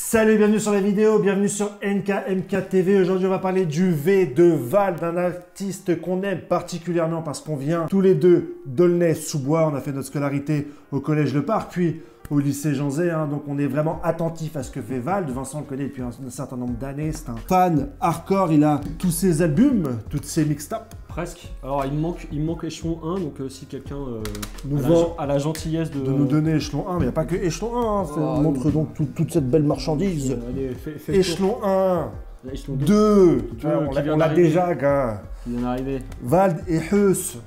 Salut, bienvenue sur la vidéo, bienvenue sur NKMK TV. Aujourd'hui, on va parler du V de Val, d'un artiste qu'on aime particulièrement parce qu'on vient tous les deux d'Aulnay-sous-Bois. On a fait notre scolarité au collège Le Parc, puis au lycée Jean Zay. Donc, on est vraiment attentif à ce que fait Val. Vincent le connaît depuis un certain nombre d'années. C'est un fan hardcore. Il a tous ses albums, toutes ses mixtapes. Presque. Alors, il me manque échelon 1, donc si quelqu'un a la gentillesse de nous donner échelon 1, mais il n'y a pas que échelon 1, hein. Montre donc toute cette belle marchandise. Allez, fais échelon 1, échelon 2, on l'a d'arriver. déjà, gars. Qui vient d'arriver. Vald et Heus,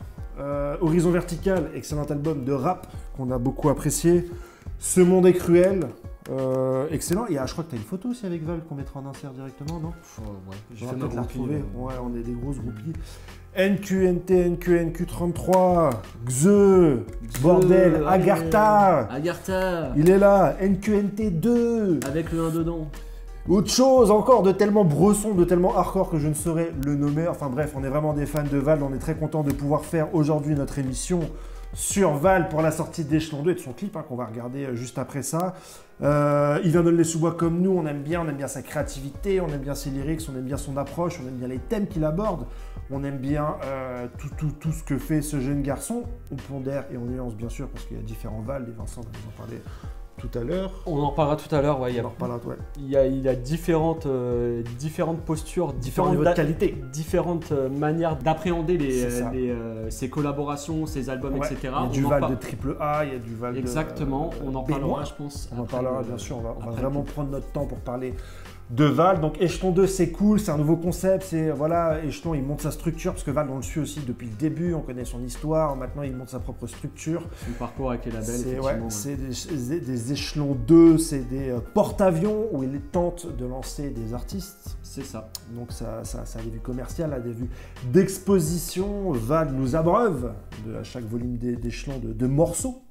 Horizon Vertical, excellent album de rap qu'on a beaucoup apprécié. Ce monde est cruel, excellent. Et je crois que tu as une photo aussi avec Val qu'on mettra en insert directement, non? Ouais, j'ai On va fait ma peut-être la groupie, retrouver. Ouais, on est des grosses groupies. NQNT, NQ33, Xe, bordel, allez. Agartha, Agartha. il est là, NQNT2, Avec le 1 dedans. autre chose encore de tellement bresson, de tellement hardcore que je ne saurais le nommer. Enfin bref, on est vraiment des fans de Val, on est très content de pouvoir faire aujourd'hui notre émission sur Val pour la sortie d'Échelon 2 et de son clip qu'on va regarder juste après ça. Il vient d'Aulnay-sous-Bois comme nous, on aime bien sa créativité, on aime bien ses lyrics, on aime bien son approche, on aime bien les thèmes qu'il aborde, on aime bien tout ce que fait ce jeune garçon. On pondère et on nuance bien sûr parce qu'il y a différents Val, et Vincent va nous en parler tout à l'heure. On en parlera tout à l'heure, ouais. On en reparlera, ouais. Il y a différentes postures, Différents niveaux de qualité. différentes manières d'appréhender C'est ça. ses collaborations, ses albums, Ouais, etc. Il y a du Val de triple A, il y a du Val Exactement, de... on en B-. parlera, je pense. On en après parlera, le- bien sûr. On va après vraiment le clip. prendre notre temps pour parler de Val. Donc, Échelon 2, c'est cool, c'est un nouveau concept. C'est, voilà, Échelon, il monte sa structure, parce que Val, on le suit aussi depuis le début, on connaît son histoire. Maintenant, il monte sa propre structure. Son parcours avec les labels, C'est effectivement. c'est des Échelons 2, c'est des porte-avions où il tente de lancer des artistes. C'est ça. Donc, ça a des vues commerciales, a des vues d'exposition. Val nous abreuve à chaque volume d'Échelon de morceaux.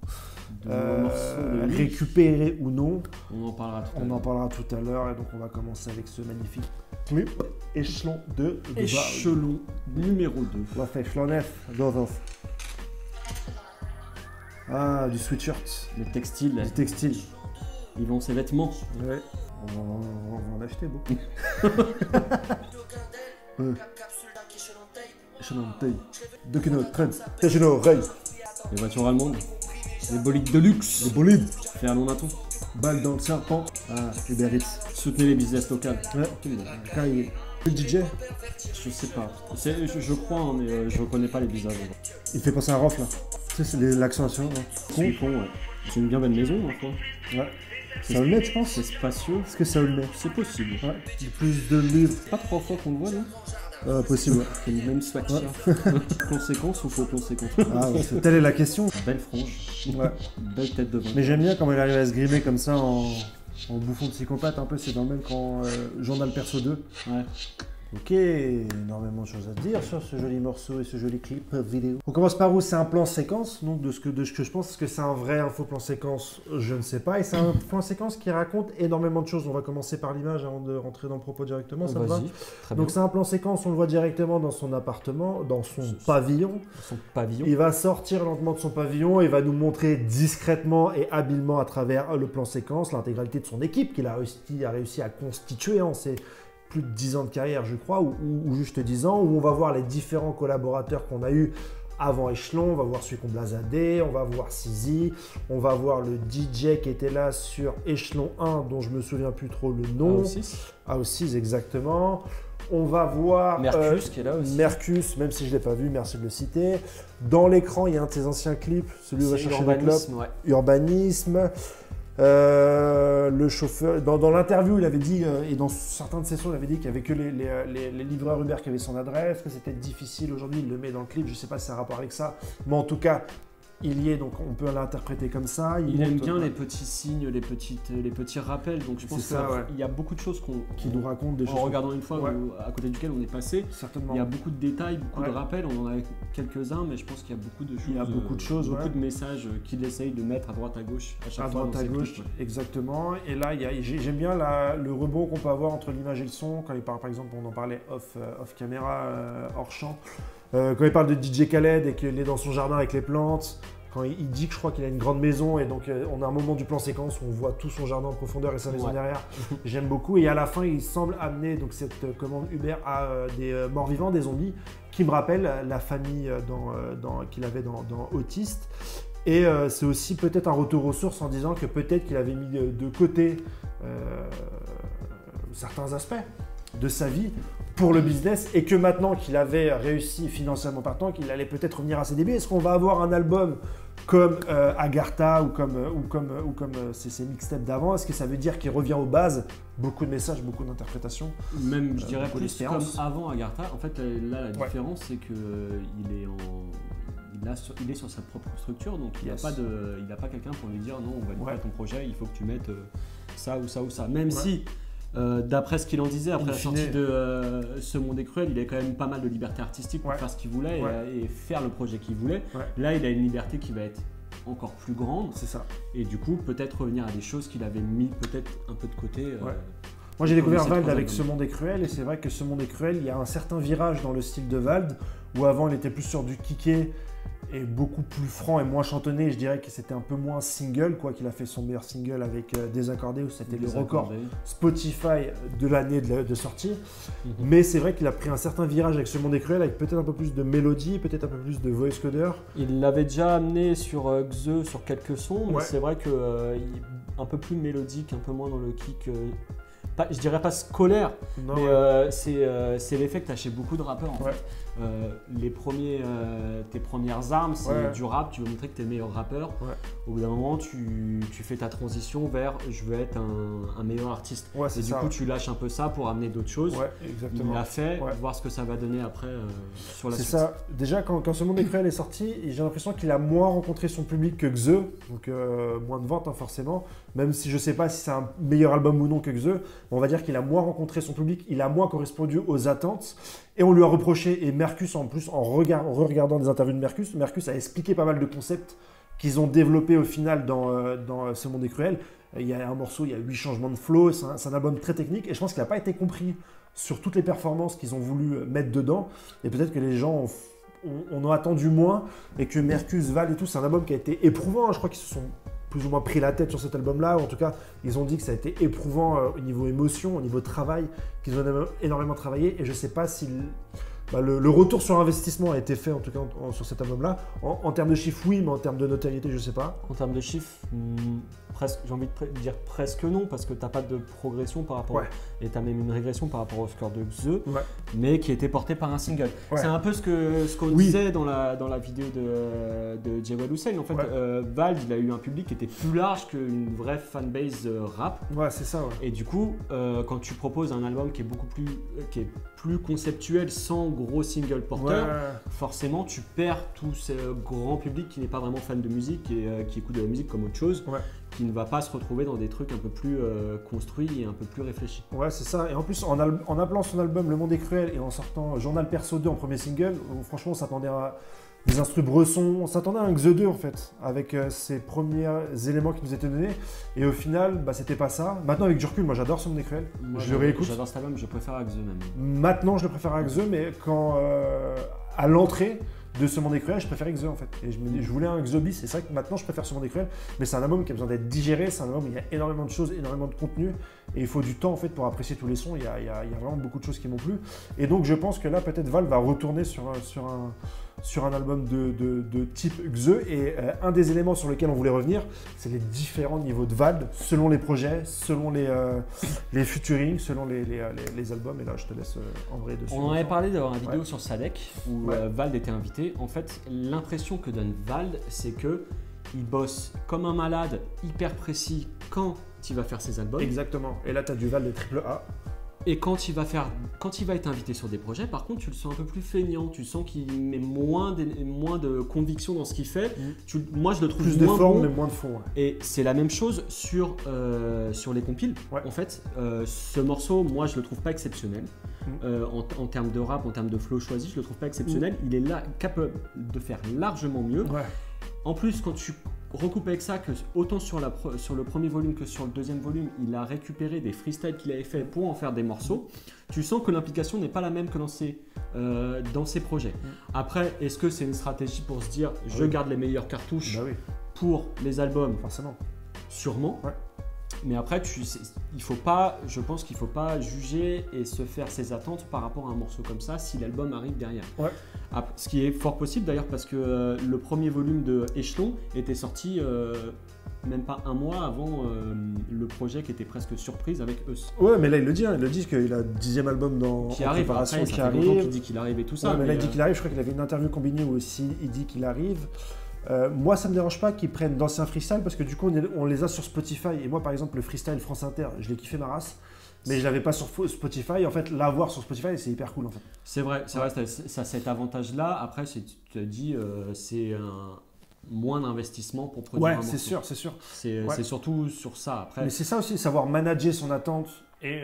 Morceaux de Récupérés ou non, On en parlera tout à on l'heure. en parlera tout à l'heure et donc on va commencer avec ce magnifique clip Échelon 2 de Val. Échelon numéro 2. On va faire Échelon 9, Ah, du sweatshirt, Le textile, du textile. ils vendent ses vêtements. Ouais, on va en acheter beaucoup. Échelon taille, Dokino, Trends, Échelon Ray, Les voitures allemandes. Les bolides de luxe. les bolides, Fait un long atout. balle dans le serpent, Uber Eats. Soutenez les business locales. Ouais, quand il le DJ, Je sais pas. Je crois, hein, mais je reconnais pas les visages. il fait penser à Rof là. Tu sais, c'est l'accentuation. Ouais. C'est con, ouais. C'est une bien belle maison, ma foi. Ouais. Ça le met, je pense. C'est spacieux. Est-ce que ça le met? C'est possible. Ouais. Il y a plus de livres. Pas 3 fois qu'on le voit, non? Possible. C'est le même sweatshirt. Conséquence ou faux conséquence? Ah, ouais, telle est la question. Belle frange. Ouais. Belle tête de vin. Mais j'aime bien comment il arrive à se grimer comme ça en bouffon psychopathe. Un peu, c'est dans le même qu'en Journal Perso 2. Ouais. Ok, énormément de choses à dire sur ce joli morceau et ce joli clip vidéo. On commence par où? C'est un plan séquence, donc de ce que je pense. Est-ce que c'est un vrai un faux plan séquence? Je ne sais pas. Et c'est un plan séquence qui raconte énormément de choses. On va commencer par l'image avant de rentrer dans le propos directement, ça te va? Vas-y. Très bien. Donc c'est un plan séquence, on le voit directement dans son appartement, dans son pavillon. Son pavillon. Il va sortir lentement de son pavillon et va nous montrer discrètement et habilement à travers le plan séquence l'intégralité de son équipe qu'il a réussi à constituer en ses plus de 10 ans de carrière, je crois, ou juste 10 ans, où on va voir les différents collaborateurs qu'on a eus avant Échelon. On va voir celui qu'on blasadé, on va voir Sizi, on va voir le DJ qui était là sur Échelon 1, dont je me souviens plus trop le nom. A6, exactement. On va voir Mercus qui est là aussi. Mercus, même si je ne l'ai pas vu, merci de le citer. Dans l'écran, il y a un de ses anciens clips, celui où il va chercher la clope. Urbanisme, ouais. Urbanisme. Le chauffeur, dans l'interview, il avait dit, et dans certains de ses sons, il avait dit qu'il n'y avait que les livreurs Uber qui avaient son adresse, que c'était difficile aujourd'hui, il le met dans le clip, je ne sais pas si ça a rapport avec ça, mais en tout cas, il y est, donc on peut l'interpréter comme ça. Il aime bien les petits signes, les petits rappels, donc je pense C'est ça, ouais. qu'il y a beaucoup de choses qui nous racontent des choses. en regardant une fois Ouais. à côté duquel on est passé. Certainement. Il y a beaucoup de détails, beaucoup Ouais. de rappels, on en a quelques-uns, mais je pense qu'il y a beaucoup de choses. Il y a beaucoup de choses, beaucoup ouais. de messages qu'il essaye de mettre à droite à gauche à chaque À fois. droite, dans à ses gauche, clips, ouais. exactement. Et là, j'aime bien le rebond qu'on peut avoir entre l'image et le son. Quand il parle, par exemple, on en parlait off caméra, hors champ. Quand il parle de DJ Khaled et qu'il est dans son jardin avec les plantes. quand il dit que je crois qu'il a une grande maison et donc on a un moment du plan séquence où on voit tout son jardin en profondeur et sa maison derrière. J'aime beaucoup et à la fin il semble amener donc cette commande Uber à des morts-vivants, des zombies qui me rappellent la famille qu'il avait dans Autiste. Et c'est aussi peut-être un retour aux sources en disant que peut-être qu'il avait mis de côté certains aspects de sa vie pour le business et que maintenant qu'il avait réussi financièrement partant, qu'il allait peut-être revenir à ses débuts. Est-ce qu'on va avoir un album comme Agartha ou comme ces mixtapes d'avant? Est-ce que ça veut dire qu'il revient aux bases? Beaucoup de messages, beaucoup d'interprétations. Même, je dirais plus comme avant Agartha. En fait, là, la différence, c'est qu'il est sur sa propre structure, donc il n'a pas quelqu'un pour lui dire non, on va lui faire ton projet, il faut que tu mettes ça ou ça ou ça. Même si, d'après ce qu'il en disait, après la sortie de Ce Monde est cruel, il avait quand même pas mal de liberté artistique pour faire ce qu'il voulait et faire le projet qu'il voulait. Là, il a une liberté qui va être encore plus grande. C'est ça. Et du coup, peut-être revenir à des choses qu'il avait mis peut-être un peu de côté. Moi, j'ai découvert Vald avec Ce Monde est cruel et c'est vrai que Ce Monde est cruel, il y a un certain virage dans le style de Vald où avant, il était plus sur du kické et beaucoup plus franc et moins chantonné. Je dirais que c'était un peu moins single, quoi, qu'il a fait son meilleur single avec Désaccordé, où c'était le record Spotify de l'année de sortie. Mais c'est vrai qu'il a pris un certain virage avec Ce Monde est cruel, avec peut-être un peu plus de mélodie, peut-être un peu plus de voice coder. Il l'avait déjà amené sur Xe, sur quelques sons, mais c'est vrai qu'il est un peu plus mélodique, un peu moins dans le kick. Je dirais pas scolaire, mais c'est l'effet que tu as chez beaucoup de rappeurs en fait. Tes premières armes, c'est du rap, tu veux montrer que tu es le meilleur rappeur. Au bout d'un moment, tu fais ta transition vers je veux être un meilleur artiste. Et du coup, tu lâches un peu ça pour amener d'autres choses. Il l'a fait, voir ce que ça va donner après sur la suite. C'est ça. Déjà, quand Ce Monde est cruel est sorti, j'ai l'impression qu'il a moins rencontré son public que Xe, donc moins de ventes forcément. Même si je sais pas si c'est un meilleur album ou non que Xe, on va dire qu'il a moins rencontré son public, il a moins correspondu aux attentes. Et on lui a reproché, et Mercus en plus, en regardant des interviews de Mercus a expliqué pas mal de concepts qu'ils ont développés au final dans Ce Monde est cruel. Il y a un morceau, il y a 8 changements de flow, c'est un album très technique et je pense qu'il n'a pas été compris sur toutes les performances qu'ils ont voulu mettre dedans. Et peut-être que les gens ont attendu moins et que Mercus, Vald et tout, c'est un album qui a été éprouvant. Je crois qu'ils se sont plus ou moins pris la tête sur cet album-là. En tout cas, ils ont dit que ça a été éprouvant au niveau émotion, au niveau travail, qu'ils ont énormément travaillé. Et je ne sais pas si le retour sur investissement a été fait, en tout cas sur cet album-là. En termes de chiffres, oui, mais en termes de notoriété, je ne sais pas. En termes de chiffres, presque, j'ai envie de dire presque non, parce que tu n'as pas de progression par rapport et tu as même une régression par rapport au score de Xe, mais qui a été porté par un single. C'est un peu ce qu'on disait dans la vidéo de Jewel Hussein. En fait, Vald, il a eu un public qui était plus large qu'une vraie fanbase rap. C'est ça. Et du coup, quand tu proposes un album qui est plus conceptuel, sans gros single porteur, forcément tu perds tout ce grand public qui n'est pas vraiment fan de musique et qui écoute de la musique comme autre chose, qui ne va pas se retrouver dans des trucs un peu plus construits et un peu plus réfléchis. C'est ça. Et en plus, en appelant son album Le Monde est cruel et en sortant Journal Perso 2 en premier single, franchement, on s'attendait à des instrus Bresson, on s'attendait à un Xe 2 en fait, avec ces premiers éléments qui nous étaient donnés. Et au final, c'était pas ça. Maintenant, avec du recul, moi j'adore Ce Monde est cruel. Je le réécoute. J'adore cet album, je préfère à Xe même. Maintenant, je le préfère à Xe, mais quand à l'entrée de Ce Monde est cruel, je préférais Xe en fait. Et je voulais un Xe bis, et c'est vrai que maintenant je préfère Ce Monde est cruel, mais c'est un album qui a besoin d'être digéré, c'est un album où il y a énormément de choses, énormément de contenu, et il faut du temps en fait pour apprécier tous les sons, il y a vraiment beaucoup de choses qui m'ont plu. Et donc je pense que là peut-être Val va retourner sur un album de type Xe, et un des éléments sur lesquels on voulait revenir, c'est les différents niveaux de Vald, selon les projets, selon les featuring, selon les albums, et là je te laisse embrayer dessus. On en avait parlé dans la vidéo sur Sadek, où Vald était invité. En fait, l'impression que donne Vald, c'est qu'il bosse comme un malade, hyper précis quand il va faire ses albums. Exactement, et là tu as du Vald de triple A. Et quand il va être invité sur des projets, par contre, tu le sens un peu plus feignant. Tu sens qu'il met moins de conviction dans ce qu'il fait. Moi, je le trouve plus de forme, mais moins de fond. Et c'est la même chose sur les compiles. En fait, ce morceau, moi, je le trouve pas exceptionnel. En termes de rap, en termes de flow choisi, je le trouve pas exceptionnel. Il est là capable de faire largement mieux. En plus, quand tu recouper avec ça que autant sur le premier volume que sur le deuxième volume, il a récupéré des freestyles qu'il avait fait pour en faire des morceaux. Tu sens que l'implication n'est pas la même que dans ses projets. Après, est-ce que c'est une stratégie pour se dire je garde les meilleures cartouches pour les albums? Forcément. Sûrement. Ouais. Mais après, je pense qu'il ne faut pas juger et se faire ses attentes par rapport à un morceau comme ça si l'album arrive derrière. Ouais. Ce qui est fort possible d'ailleurs parce que le premier volume de Échelon était sorti même pas un mois avant le projet qui était presque surprise avec eux. Ouais, mais là il le dit qu'il a le 10e album qui arrive. Après, ça fait longtemps qu'il dit qu'il arrive et tout ça. Ouais, mais là il dit qu'il arrive, je crois qu'il avait une interview combinée où aussi il dit qu'il arrive. Moi, ça me dérange pas qu'ils prennent d'anciens freestyles parce que du coup, on les a sur Spotify. Et moi, par exemple, le freestyle France Inter, je l'ai kiffé ma race, mais je l'avais pas sur Spotify. En fait, l'avoir sur Spotify, c'est hyper cool en fait. C'est vrai, ça a cet avantage-là. Après, tu te dis, c'est un moins d'investissement pour produire un morceau. Ouais, c'est sûr. C'est surtout sur ça. Après, mais c'est ça aussi, savoir manager son attente et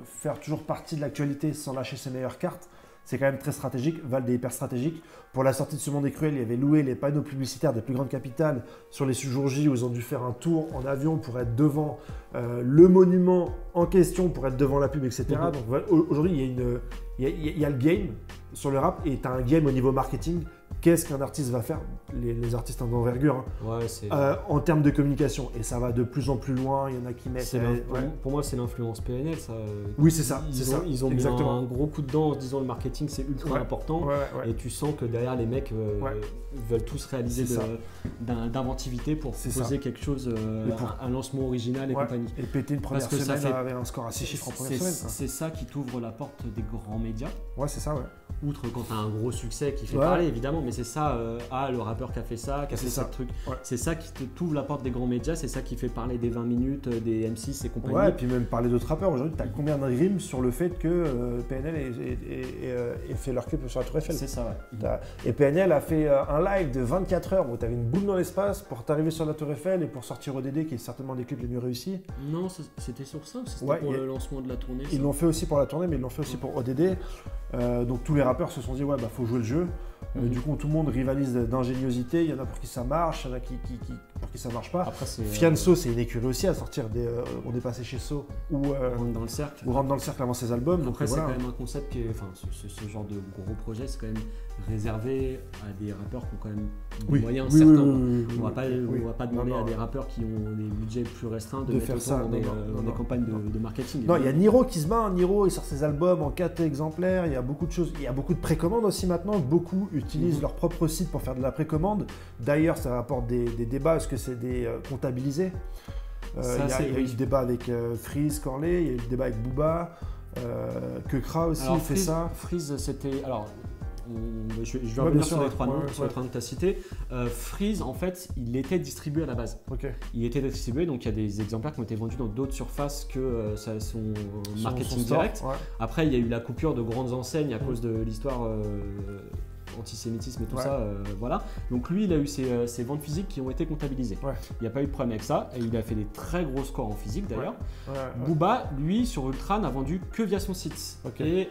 faire toujours partie de l'actualité sans lâcher ses meilleures cartes. C'est quand même très stratégique. Vald est hyper stratégique. Pour la sortie de Ce Monde est cruel, il y avait loué les panneaux publicitaires des plus grandes capitales sur les jours J où ils ont dû faire un tour en avion pour être devant le monument en question, pour être devant la pub, etc. Donc aujourd'hui, il y a le game sur le rap et tu as un game au niveau marketing. Qu'est-ce qu'un artiste va faire, les artistes d'envergure, en termes de communication. Et ça va de plus en plus loin, il y en a qui mettent... Pour moi, c'est l'influence PNL. Ça, oui, c'est ça. Ils ont mis un gros coup de dent en se disant le marketing, c'est ultra important. Et tu sens que derrière, les mecs veulent tous réaliser d'inventivité pour poser quelque chose, un lancement original et compagnie. Et péter une première semaine avec un score à 6 chiffres en première semaine. C'est ça qui t'ouvre la porte des grands médias. Ouais, c'est ça, Outre quand tu as un gros succès qui fait parler, évidemment, mais c'est ça, le rappeur qui a fait ça, qui a fait ça, truc. C'est ça qui t'ouvre la porte des grands médias, c'est ça qui fait parler des 20 minutes, des M6 et compagnie. Ouais, et puis même parler d'autres rappeurs. Aujourd'hui, tu as combien de rimes sur le fait que PNL ait fait leur clip sur la Tour Eiffel? C'est ça, ouais. Et PNL a fait un live de 24 heures où tu avais une boule dans l'espace pour t'arriver sur la Tour Eiffel et pour sortir ODD, qui est certainement des clips les mieux réussis. Non, c'était sur ça, c'était pour le lancement de la tournée. Ils l'ont fait aussi pour la tournée, mais ils l'ont fait aussi pour ODD. Donc tous les rappeurs se sont dit, faut jouer le jeu. Du coup, tout le monde rivalise d'ingéniosité. Il y en a pour qui ça marche, il y en a pour qui ça marche pas. Fianso, c'est une écurie aussi à sortir des. On est passé chez So ou Rentre dans le cercle. Ou Rentre dans le cercle avant ses albums. Après, donc, c'est quand même un concept qui est. Enfin, ce genre de gros projet, c'est quand même réservé à des rappeurs qui ont quand même des moyens certains. On va pas demander à des rappeurs qui ont des budgets plus restreints de faire ça dans des campagnes de marketing. Non, il y a Niro qui se bat. Niro, il sort ses albums en 4 exemplaires. Il y a beaucoup de choses. Il y a beaucoup de précommandes aussi maintenant. Beaucoup utilisent leur propre site pour faire de la précommande. D'ailleurs, ça rapporte des débats. Est-ce que c'est des comptabilisés? Il y a eu le débat avec Freeze, Corley. Il y a eu le débat avec Booba. Kekra aussi fait ça. Freeze, c'était... Alors, je vais revenir sur les trois noms que tu as cités. Freeze, en fait, il était distribué à la base. Il était distribué, donc il y a des exemplaires qui ont été vendus dans d'autres surfaces que son marketing direct. Après, il y a eu la coupure de grandes enseignes à cause de l'histoire antisémitisme et tout ça. Voilà. Donc lui, il a eu ses ventes physiques qui ont été comptabilisées. Il n'y a pas eu de problème avec ça. Et il a fait des très gros scores en physique d'ailleurs. Booba, lui, sur Ultra, n'a vendu que via son site. Et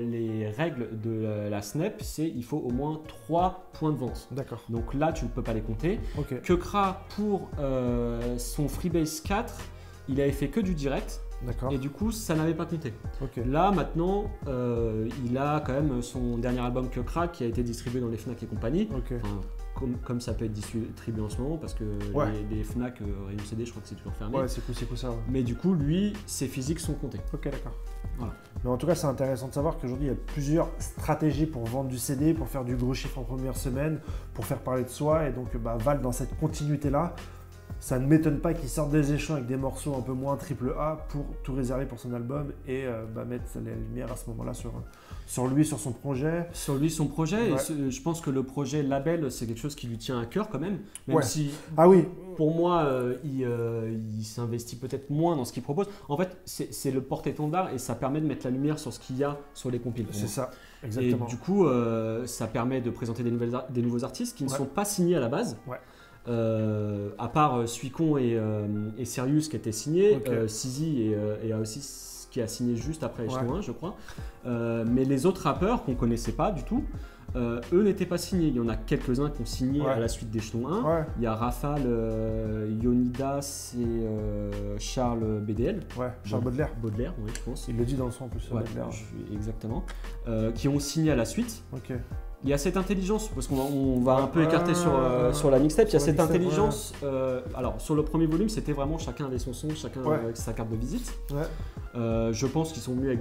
les règles de la Snap, c'est il faut au moins 3 points de vente. Donc là, tu ne peux pas les compter. Kekra, pour son Freebase 4, il avait fait que du direct. Et du coup, ça n'avait pas compté. Là, maintenant, il a quand même son dernier album Kekra qui a été distribué dans les Fnac et compagnie. Comme ça peut être distribué en ce moment, parce que les Fnac, Rayon CD, je crois que c'est toujours fermé. C'est cool ça. Mais du coup, lui, ses physiques sont comptés. Voilà. Mais en tout cas, c'est intéressant de savoir qu'aujourd'hui, il y a plusieurs stratégies pour vendre du CD, pour faire du gros chiffre en première semaine, pour faire parler de soi. Et donc, Val, dans cette continuité-là, ça ne m'étonne pas qu'il sorte des échelons avec des morceaux un peu moins AAA pour tout réserver pour son album et mettre la lumière à ce moment-là sur lui, sur son projet. Sur lui, son projet. Et je pense que le projet label, c'est quelque chose qui lui tient à cœur quand même. Même si, pour moi, il s'investit peut-être moins dans ce qu'il propose. En fait, c'est le porte-étendard et ça permet de mettre la lumière sur ce qu'il y a sur les compiles. C'est ça, exactement. Et du coup, ça permet de présenter des nouveaux artistes qui ne sont pas signés à la base. À part Suicon et Serious qui étaient signés, Sizi et aussi qui a signé juste après Échelon 1, je crois. Mais les autres rappeurs qu'on ne connaissait pas du tout, eux n'étaient pas signés. Il y en a quelques-uns qui ont signé à la suite d'Echelon 1. Ouais. Il y a Rafal, Ionidas et Charles BDL. Ouais, Charles Baudelaire. Baudelaire, oui, je pense. Il le dit dans le son en plus. Baudelaire. Exactement. Qui ont signé à la suite. Ok. Il y a cette intelligence, parce qu'on va un peu écarter sur la mixtape, il y a cette intelligence. Alors, sur le premier volume, c'était vraiment chacun avait son son, chacun avec sa carte de visite. Ouais. Je pense qu'ils sont venus avec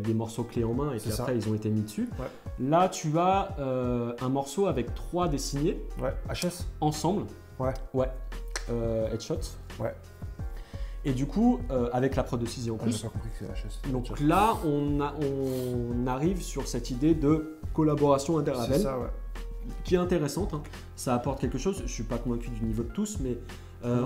des morceaux clés en main et puis après, ils ont été mis dessus. Ouais. Là, tu as un morceau avec 3 dessinés. Ouais, HS. Ensemble. Ouais. Ouais. Headshot. Ouais. Et du coup, avec la prod de CZ en plus. J'ai pas compris que c'est HS. Donc là, on arrive sur cette idée de collaboration interlabel. C'est ça, ouais. Qui est intéressante. Hein. Ça apporte quelque chose. Je ne suis pas convaincu du niveau de tous, mais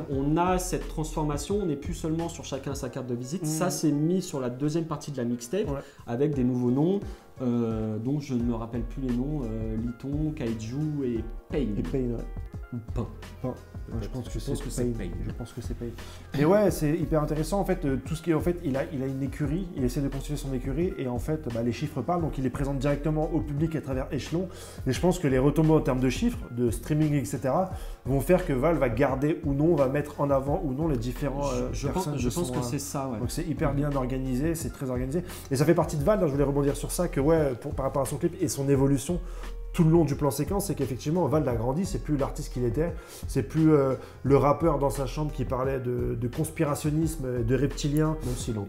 on a cette transformation. On n'est plus seulement sur chacun sa carte de visite. Ça, c'est mis sur la deuxième partie de la mixtape avec des nouveaux noms dont je ne me rappelle plus les noms. Liton, Kaiju et Pain. Et Pain, ouais. Ou Pain. Ouais, je pense que c'est Pain. Je pense que c'est Pain. Mais ouais, c'est hyper intéressant en fait. Tout ce qui est en fait, il a une écurie, il essaie de constituer son écurie et en fait, les chiffres parlent, donc il les présente directement au public à travers Echelon. Et je pense que les retombées en termes de chiffres, de streaming, etc., vont faire que Val va garder ou non, va mettre en avant ou non les différents personnes. Je pense que c'est ça. Ouais. Donc c'est hyper bien organisé, c'est très organisé. Et ça fait partie de Val. Je voulais rebondir sur ça que par rapport à son clip et son évolution. Tout le long du plan séquence, c'est qu'effectivement Val a grandi, c'est plus l'artiste qu'il était, c'est plus le rappeur dans sa chambre qui parlait de conspirationnisme, de reptiliens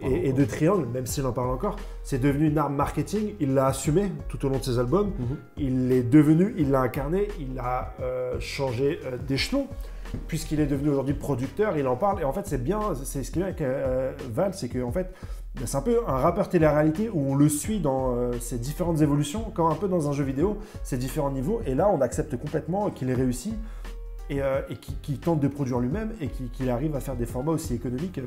et de triangle, même s'il en parle encore. C'est devenu une arme marketing, il l'a assumé tout au long de ses albums, il l'est devenu, il l'a incarné, il a changé d'échelon. Puisqu'il est devenu aujourd'hui producteur, il en parle, et en fait c'est bien, c'est ce qu'il y a avec Val, c'est qu'en fait c'est un peu un rappeur télé-réalité où on le suit dans ses différentes évolutions, comme un peu dans un jeu vidéo, ses différents niveaux, et là on accepte complètement qu'il ait réussi et qu'il tente de produire lui-même et qu'il arrive à faire des formats aussi économiques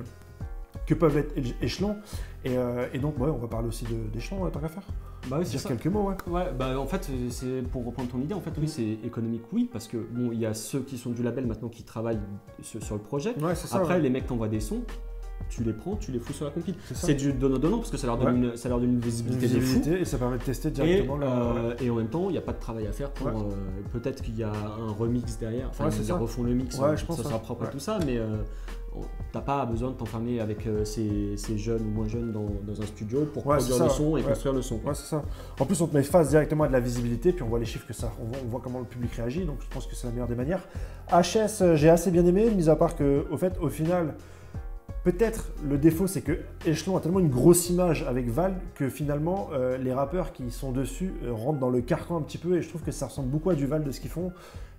que peuvent être Echelon. Et donc on va parler aussi d'Echelon, tant qu'à faire. Bah oui, dire quelques mots, en fait, c'est pour reprendre ton idée, en fait, oui, c'est économique, oui, parce que bon, il y a ceux qui sont du label maintenant qui travaillent sur le projet. Ouais, c'est ça, après, les mecs t'envoient des sons, tu les prends, tu les fous sur la compile. C'est du donnant-donnant parce que ça leur donne une visibilité de fou. Et ça permet de tester directement. Et en même temps, il n'y a pas de travail à faire pour. Peut-être qu'il y a un remix derrière. Enfin, ils refont le mix, je pense ça sera propre à tout ça, mais. T'as pas besoin de t'enfermer avec ces jeunes ou moins jeunes dans un studio pour produire le son et construire le son. Ouais, c'est ça. En plus, on te met face directement à de la visibilité, puis on voit les chiffres que ça. On voit comment le public réagit, donc je pense que c'est la meilleure des manières. HS, j'ai assez bien aimé, mis à part que, au final, peut-être le défaut, c'est que Echelon a tellement une grosse image avec Val que finalement, les rappeurs qui sont dessus rentrent dans le carcan un petit peu, et je trouve que ça ressemble beaucoup à du Val de ce qu'ils font.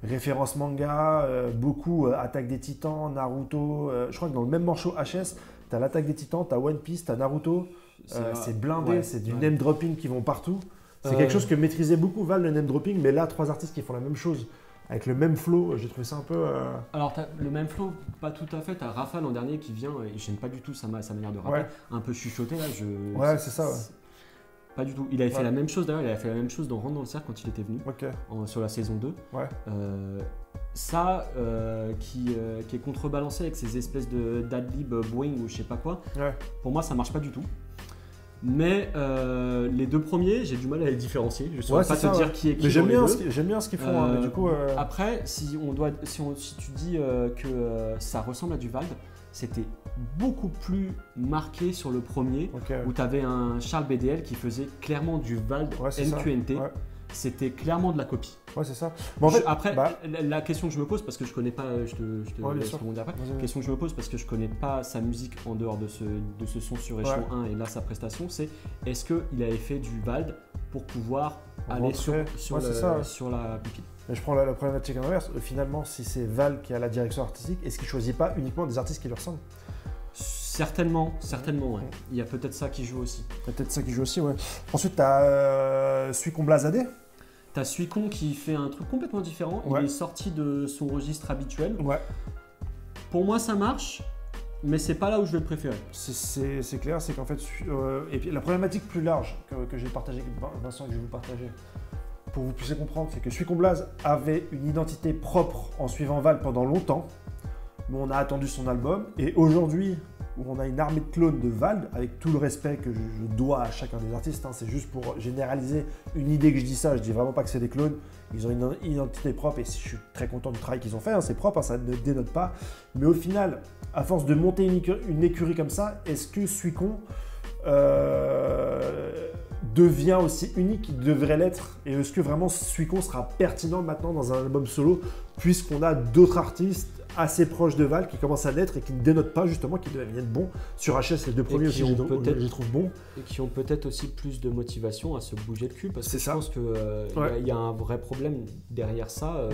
Référence manga, beaucoup Attaque des Titans, Naruto. Je crois que dans le même morceau HS, t'as l'Attaque des Titans, t'as One Piece, t'as Naruto. C'est blindé, c'est du name dropping qui vont partout. C'est quelque chose que maîtrisait beaucoup Val, le name dropping, mais là, 3 artistes qui font la même chose avec le même flow, j'ai trouvé ça un peu. Alors, le même flow, pas tout à fait. T'as Rafa l'an dernier qui vient, et j'aime pas du tout sa manière de rapper, un peu chuchoté là. Ouais, c'est ça. Pas du tout. Il avait fait la même chose d'ailleurs, il avait fait la même chose dans Rentre dans le cercle quand il était venu, sur la saison 2. Ouais. Ça, qui est contrebalancé avec ces espèces d'adlib boing ou je sais pas quoi, pour moi ça marche pas du tout. Mais les deux premiers, j'ai du mal à les différencier. Je ne saurais pas te dire qui est qui. Mais j'aime bien ce qu'ils font. Mais du coup, après, si tu dis que ça ressemble à du Vald, c'était beaucoup plus marqué sur le premier, où tu avais un Charles BDL qui faisait clairement du Vald NQNT. C'était clairement de la copie. Ouais, c'est ça. Bon, en fait, après, la question que je me pose, parce que je connais pas, je te laisse rebondir après. La question que je me pose, parce que je connais pas sa musique en dehors de ce son sur Echelon 1 et là sa prestation, c'est est-ce qu'il avait fait du Vald pour pouvoir aller sur la pupille. Mais je prends la problématique inverse. Finalement, si c'est Val qui a la direction artistique, est-ce qu'il choisit pas uniquement des artistes qui lui ressemblent ? Certainement, ouais. Il y a peut-être ça qui joue aussi. Ouais. Ensuite, tu as Suicon Blazadé. T'as Suicon qui fait un truc complètement différent. Il est sorti de son registre habituel. Ouais. Pour moi, ça marche, mais c'est pas là où je vais le préférer. C'est clair, c'est qu'en fait, et puis la problématique plus large que j'ai partagée avec Vincent, que je vais vous partager, pour que vous puissiez comprendre, c'est que Suicon Blaz avait une identité propre en suivant Val pendant longtemps, mais on a attendu son album, et aujourd'hui, où on a une armée de clones de Valve, avec tout le respect que je dois à chacun des artistes, hein, c'est juste pour généraliser une idée que je dis ça, je dis vraiment pas que c'est des clones, ils ont une identité propre et je suis très content du travail qu'ils ont fait, hein, c'est propre, hein, ça ne dénote pas, mais au final, à force de monter une écurie comme ça, est-ce que Suicon devient aussi unique qu'il devrait l'être, et est-ce que vraiment Suicon sera pertinent maintenant dans un album solo, puisqu'on a d'autres artistes assez proches de Val qui commencent à naître et qui ne dénotent pas justement, qui deviennent bons. Sur HS, les deux premiers aussi, je les trouve bons. Et qui ont peut-être aussi plus de motivation à se bouger le cul, parce que je pense qu'il y a un vrai problème derrière ça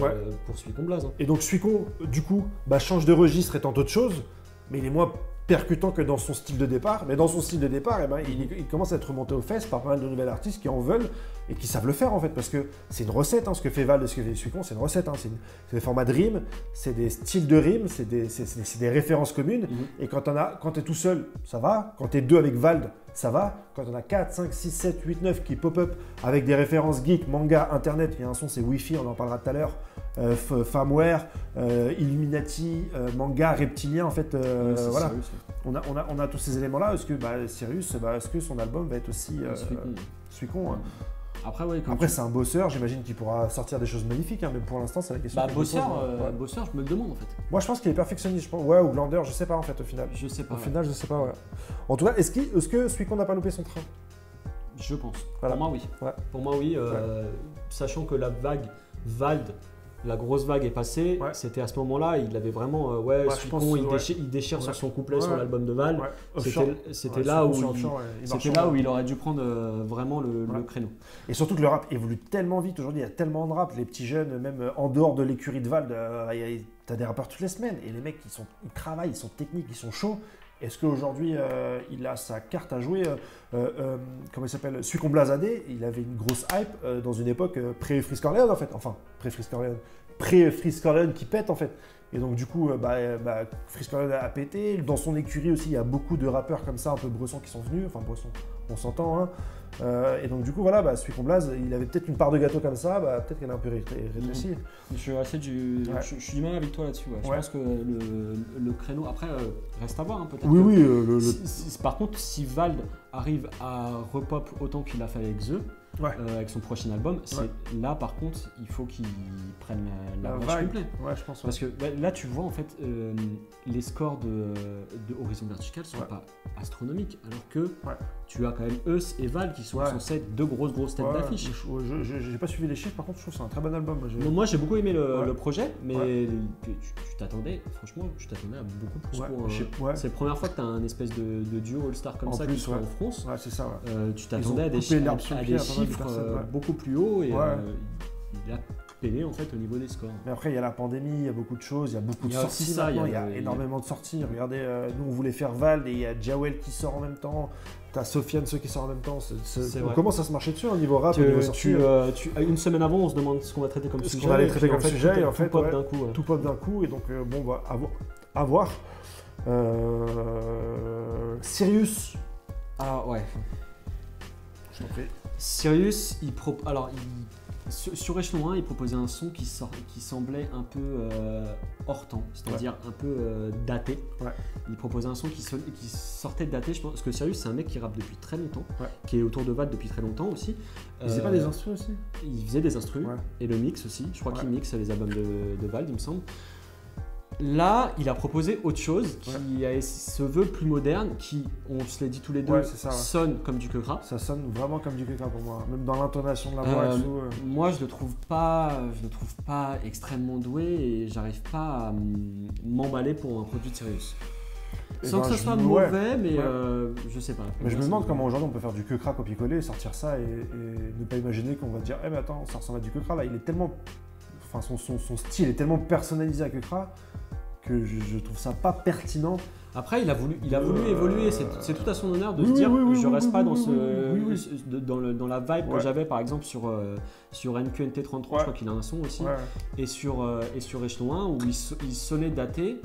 pour Suicon Blaze. Hein. Et donc Suicon, du coup, change de registre et tente autre chose, mais il est moins percutant que dans son style de départ. Mais dans son style de départ, il commence à être remonté aux fesses par pas mal de nouvelles artistes qui en veulent et qui savent le faire en fait, parce que c'est une recette, hein, ce que fait Val et ce que fait Suicon, c'est une recette, hein, c'est des formats de rimes, c'est des styles de rimes, c'est des références communes, et quand t'es tout seul, ça va, quand t'es deux avec Vald, ça va, quand on a 4, 5, 6, 7, 8, 9 qui pop-up avec des références geek, manga, internet, il y a un son, c'est Wi-Fi, on en parlera tout à l'heure, Famware, Illuminati, manga, reptilien, en fait, voilà. Sirius, on a tous ces éléments-là. Est-ce que Sirius, est-ce que son album va être aussi Suicon hein. Après c'est un bosseur, j'imagine qu'il pourra sortir des choses magnifiques, hein, mais pour l'instant, c'est la question. Bosseur, je me le demande en fait. Moi, je pense qu'il est perfectionniste, je pense. Ouais, ou Glander, je sais pas en fait, au final. Je sais pas. Au final, je sais pas, ouais. En tout cas, est-ce que Suicon n'a pas loupé son train? Je pense. Voilà. Pour moi, oui. Ouais. Pour moi, oui. Sachant que la vague Vald, la grosse vague est passée, c'était à ce moment-là, il avait vraiment, Suicon, il déchire sur son couplet sur l'album de Val. C'était là où il aurait dû prendre vraiment le créneau. Et surtout que le rap évolue tellement vite aujourd'hui, il y a tellement de rap, les petits jeunes, même en dehors de l'écurie de Val, t'as des rappeurs toutes les semaines, et les mecs ils travaillent, ils sont techniques, ils sont chauds. Est-ce qu'aujourd'hui, il a sa carte à jouer comment il s'appelle, Suicon Blaze AD, il avait une grosse hype dans une époque pré-Freeze Corleone en fait. Enfin, pré-Freeze Corleone qui pète en fait. Et donc du coup, Freeze Corleone a pété. Dans son écurie aussi, il y a beaucoup de rappeurs comme ça, un peu bressons qui sont venus. Enfin, bressons, on s'entend. Hein. Et donc du coup, voilà, Suicon Blaze, il avait peut-être une part de gâteau comme ça, peut-être qu'elle est un peu rétrécie. Je suis du même avec toi là-dessus. Ouais. Je pense que le créneau, après, reste à voir, hein, peut-être. Oui, par contre, si Vald arrive à repop autant qu'il a fait avec The, avec son prochain album, là par contre, il faut qu'il prenne la vache complète. Ouais, je pense. Parce que là, tu vois, en fait, les scores de Horizon Vertical sont pas astronomiques, alors que tu as quand même Eus et Val qui sont censés être deux grosses têtes d'affiche. J'ai pas suivi les chiffres, par contre, je trouve que c'est un très bon album. Moi, j'ai beaucoup aimé le projet, mais tu t'attendais, franchement, à beaucoup plus gros. C'est la première fois que tu as un espèce de duo All-Star comme ça qui se fait en France. Ouais, c'est ça. Tu t'attendais à des chiffres beaucoup plus hauts et il a peiné en fait au niveau des scores. Mais après, il y a la pandémie, il y a beaucoup de choses, il y a beaucoup de sorties. Il y a énormément de sorties. Regardez, nous on voulait faire Val et il y a Jawel qui sort en même temps. T'as Sofiane qui sort en même temps. On commence à se marcher dessus au niveau rap, au niveau sortie. Une semaine avant, on se demande ce qu'on va traiter comme sujet. Ce qu'on allait traiter comme sujet, et en fait, tout pop d'un coup. Et donc, à voir. Sirius. Ah ouais. Je t'en prie. Sirius, sur Échelon 1, il proposait un son qui semblait un peu hors temps, c'est-à-dire un peu daté. Il proposait un son qui sortait de daté, je pense, parce que Sirius, c'est un mec qui rappe depuis très longtemps, qui est autour de Val depuis très longtemps aussi. Il faisait pas des instrus aussi? Il faisait des instrus, et le mix aussi. Je crois qu'il mixe les albums de Val, il me semble. Là, il a proposé autre chose qui se veut plus moderne, qui, on se l'a dit tous les deux, sonne comme du Kekra. Ça sonne vraiment comme du Kekra pour moi, même dans l'intonation de la voix et tout. Moi, je le trouve pas extrêmement doué et j'arrive pas à m'emballer pour un produit de Sirius. Sans que ça soit mauvais, mais je sais pas. Mais je me demande comment aujourd'hui on peut faire du Kekra copier-coller, sortir ça et ne pas imaginer qu'on va dire mais attends, ça ressemble à du Kekra là, il est tellement. Enfin, son style est tellement personnalisé à Kekra que je trouve ça pas pertinent. Après, il a voulu évoluer, c'est tout à son honneur de se dire je reste pas dans la vibe que j'avais par exemple sur NQNT33, je crois qu'il a un son aussi, et sur Échelon 1 où il sonnait daté,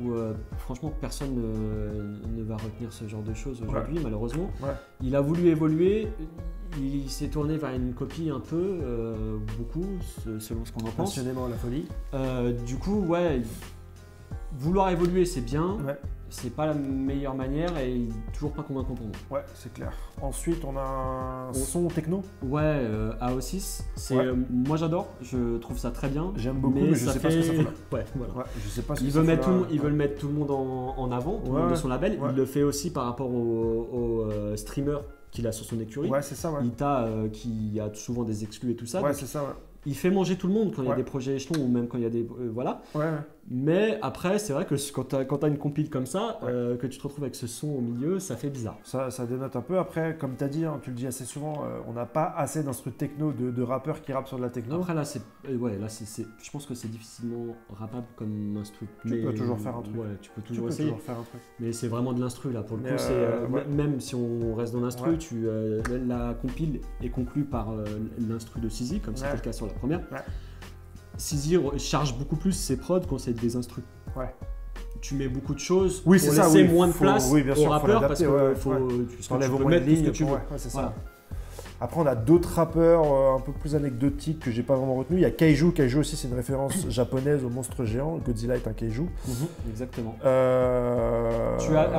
où franchement personne ne va retenir ce genre de choses aujourd'hui malheureusement. Il a voulu évoluer, il s'est tourné vers une copie un peu, beaucoup, selon ce qu'on en pense. Passionnément la folie. Du coup, vouloir évoluer c'est bien. c'est pas la meilleure manière et toujours pas convaincant pour moi. Ouais, c'est clair. Ensuite, on a un son techno. Ouais, AO6. Moi, j'adore. Je trouve ça très bien. J'aime beaucoup, mais je sais pas ce que ça fait là. Ouais, voilà. Ouais, je sais pas ce que ils veulent mettre tout le monde en avant, tout le monde de son label. Il le fait aussi par rapport aux streamers qu'il a sur son écurie. Ouais, c'est ça, ouais. Ita, qui a souvent des exclus et tout ça. Ouais, c'est ça, ouais. Il fait manger tout le monde quand il y a des projets échelons ou même quand il y a des... voilà. Ouais. Mais après, c'est vrai que quand tu as une compile comme ça, que tu te retrouves avec ce son au milieu, ça fait bizarre. Ça dénote un peu. Après, comme tu as dit, hein, tu le dis assez souvent, on n'a pas assez d'instrus techno, de rappeurs qui rappent sur de la techno. Après, là, je pense que c'est difficilement rappable comme instru. Tu peux toujours faire un truc. Ouais, tu peux toujours essayer. Faire un truc. Mais c'est vraiment de l'instru, là. Pour le coup, même si on reste dans l'instru, la compile est conclue par l'instru de Sizi, comme c'était le cas sur la première. Ouais. Sizi charge beaucoup plus ses prods quand c'est des instrus. Ouais. Tu mets beaucoup de choses pour laisser moins de place aux rappeurs parce que tu peux mettre tout ce que tu veux. Ouais, c'est ça. Après, on a d'autres rappeurs un peu plus anecdotiques que j'ai pas vraiment retenu. Il y a Kaiju. Kaiju aussi, c'est une référence japonaise au monstre géant. Godzilla est un Kaiju. Exactement. Tu as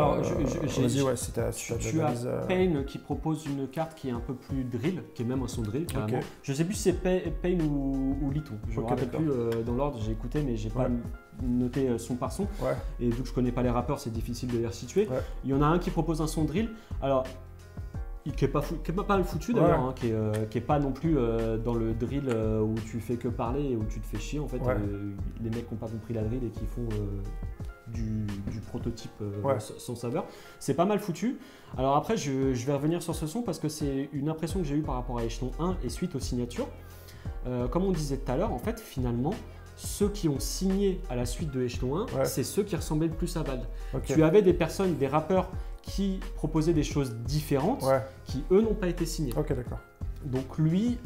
Pain qui propose une carte qui est un peu plus drill, qui est même un son drill carrément. Okay. Je sais plus si c'est Pain ou Liton. Je me rappelle plus dans l'ordre. J'ai écouté, mais j'ai pas noté son par son. Ouais. Et vu que je connais pas les rappeurs, c'est difficile de les resituer. Ouais. Il y en a un qui propose un son drill. Alors, qui est pas mal foutu d'ailleurs, hein, qui est pas non plus dans le drill où tu fais que parler et où tu te fais chier en fait. Les mecs qui n'ont pas compris la drill et qui font du prototype sans saveur. C'est pas mal foutu. Alors après, je vais revenir sur ce son parce que c'est une impression que j'ai eue par rapport à Échelon 1 et suite aux signatures. Comme on disait tout à l'heure, en fait, finalement, ceux qui ont signé à la suite de Échelon 1, c'est ceux qui ressemblaient le plus à Vald. Okay. Tu avais des personnes, des rappeurs qui proposaient des choses différentes, qui eux n'ont pas été signés. Ok, d'accord. Donc lui,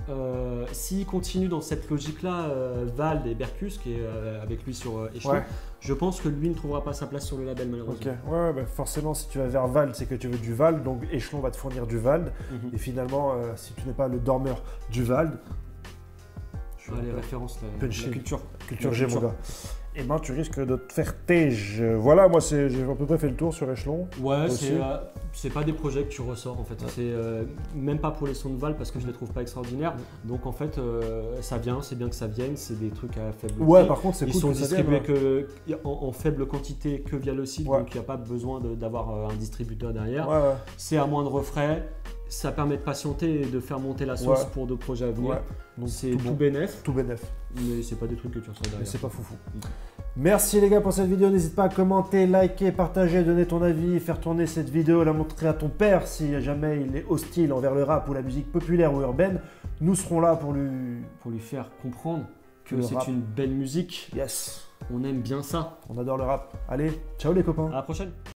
s'il continue dans cette logique-là, Vald et Berkus, qui est avec lui sur Échelon, je pense que lui ne trouvera pas sa place sur le label malheureusement. Ok, forcément, si tu vas vers Vald, c'est que tu veux du Vald, donc Échelon va te fournir du Vald. Et finalement, si tu n'es pas le dormeur du Vald, les références, la culture G, mon gars. Et ben tu risques de te faire tège. Voilà, moi j'ai à peu près fait le tour sur Échelon. Ouais, c'est pas des projets que tu ressors en fait. C'est même pas pour les sons de Val parce que je les trouve pas extraordinaires. Donc en fait, ça vient, c'est bien que ça vienne. C'est des trucs à faible prix. Par contre, c'est cool. Ils sont distribués en faible quantité que via le site, donc il n'y a pas besoin d'avoir un distributeur derrière. C'est à moindre frais. Ça permet de patienter et de faire monter la sauce pour d'autres projets à venir. Donc c'est tout bénef. Tout bénef. Mais c'est pas des trucs que tu ressors derrière. Mais c'est pas foufou. Merci les gars pour cette vidéo. N'hésite pas à commenter, liker, partager, donner ton avis, faire tourner cette vidéo, la montrer à ton père si jamais il est hostile envers le rap ou la musique populaire ou urbaine. Nous serons là pour lui faire comprendre que c'est une belle musique. Yes. On aime bien ça. On adore le rap. Allez, ciao les copains. À la prochaine.